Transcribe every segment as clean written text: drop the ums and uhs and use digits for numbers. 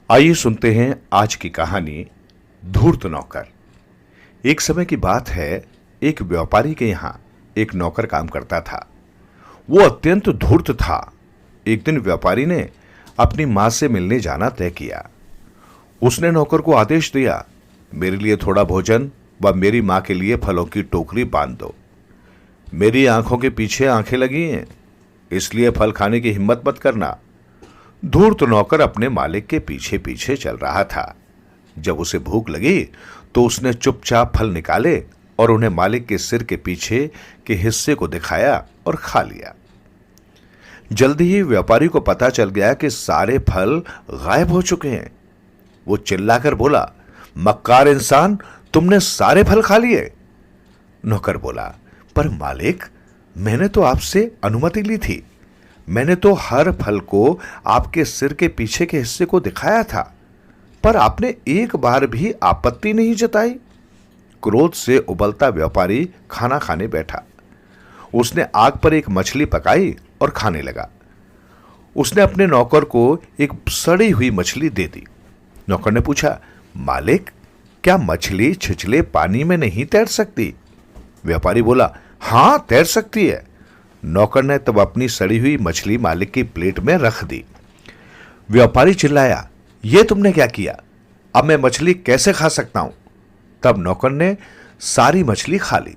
आइए सुनते हैं आज की कहानी धूर्त नौकर। एक समय की बात है, एक व्यापारी के यहां एक नौकर काम करता था। वो अत्यंत धूर्त था। एक दिन व्यापारी ने अपनी मां से मिलने जाना तय किया। उसने नौकर को आदेश दिया, मेरे लिए थोड़ा भोजन व मेरी मां के लिए फलों की टोकरी बांध दो। मेरी आंखों के पीछे आंखें लगी हैं, इसलिए फल खाने की हिम्मत मत करना। धूर्त नौकर अपने मालिक के पीछे पीछे चल रहा था। जब उसे भूख लगी तो उसने चुपचाप फल निकाले और उन्हें मालिक के सिर के पीछे के हिस्से को दिखाया और खा लिया। जल्दी ही व्यापारी को पता चल गया कि सारे फल गायब हो चुके हैं। वो चिल्लाकर बोला, मक्कार इंसान, तुमने सारे फल खा लिए। नौकर बोला, पर मालिक, मैंने तो आपसे अनुमति ली थी। मैंने तो हर फल को आपके सिर के पीछे के हिस्से को दिखाया था, पर आपने एक बार भी आपत्ति नहीं जताई। क्रोध से उबलता व्यापारी खाना खाने बैठा। उसने आग पर एक मछली पकाई और खाने लगा। उसने अपने नौकर को एक सड़ी हुई मछली दे दी। नौकर ने पूछा, मालिक, क्या मछली छिछले पानी में नहीं तैर सकती? व्यापारी बोला, हां, तैर सकती है। नौकर ने तब अपनी सड़ी हुई मछली मालिक की प्लेट में रख दी। व्यापारी चिल्लाया, यह तुमने क्या किया? अब मैं मछली कैसे खा सकता हूं? तब नौकर ने सारी मछली खा ली।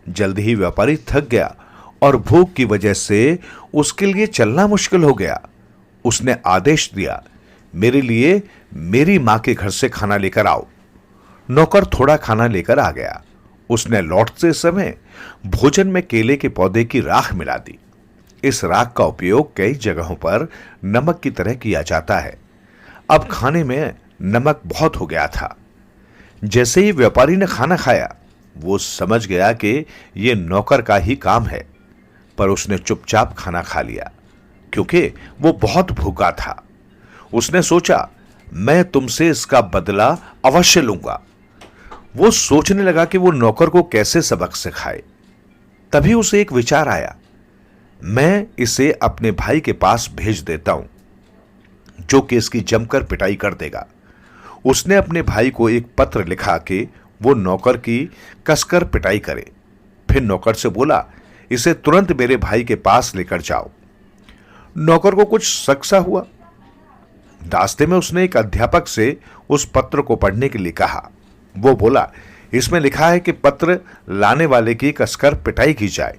जल्दी ही व्यापारी थक गया और भूख की वजह से उसके लिए चलना मुश्किल हो गया। उसने आदेश दिया, मेरे लिए मेरी मां के घर से खाना लेकर आओ। नौकर थोड़ा खाना लेकर आ गया। उसने लौटते समय भोजन में केले के पौधे की राख मिला दी। इस राख का उपयोग कई जगहों पर नमक की तरह किया जाता है। अब खाने में नमक बहुत हो गया था। जैसे ही व्यापारी ने खाना खाया, वो समझ गया कि यह नौकर का ही काम है, पर उसने चुपचाप खाना खा लिया क्योंकि वो बहुत भूखा था। उसने सोचा, मैं तुमसे इसका बदला अवश्य लूंगा। वो सोचने लगा कि वो नौकर को कैसे सबक सिखाए। तभी उसे एक विचार आया, मैं इसे अपने भाई के पास भेज देता हूं, जो कि इसकी जमकर पिटाई कर देगा। उसने अपने भाई को एक पत्र लिखा कि वो नौकर की कसकर पिटाई करे। फिर नौकर से बोला, इसे तुरंत मेरे भाई के पास लेकर जाओ। नौकर को कुछ शक सा हुआ। रास्ते में उसने एक अध्यापक से उस पत्र को पढ़ने के लिए कहा। वो बोला, इसमें लिखा है कि पत्र लाने वाले की कसकर पिटाई की जाए।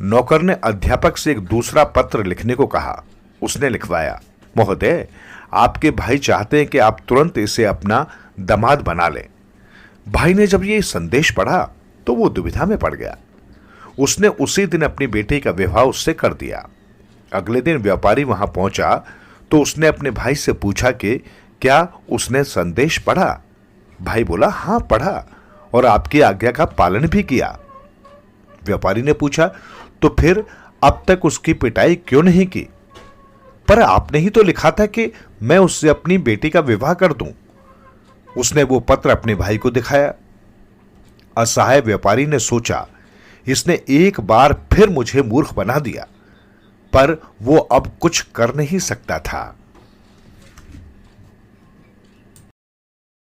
नौकर ने अध्यापक से एक दूसरा पत्र लिखने को कहा। उसने लिखवाया, महोदय, आपके भाई चाहते हैं कि आप तुरंत इसे अपना दामाद बना लें। भाई ने जब ये संदेश पढ़ा तो वो दुविधा में पड़ गया। उसने उसी दिन अपनी बेटी का विवाह उससे कर दिया। अगले दिन व्यापारी वहां पहुंचा तो उसने अपने भाई से पूछा कि क्या उसने संदेश पढ़ा? भाई बोला, हां, पढ़ा और आपकी आज्ञा का पालन भी किया। व्यापारी ने पूछा, तो फिर अब तक उसकी पिटाई क्यों नहीं की? पर आपने ही तो लिखा था कि मैं उससे अपनी बेटी का विवाह कर दूं। उसने वो पत्र अपने भाई को दिखाया। असहाय व्यापारी ने सोचा, इसने एक बार फिर मुझे मूर्ख बना दिया, पर वो अब कुछ कर नहीं सकता था।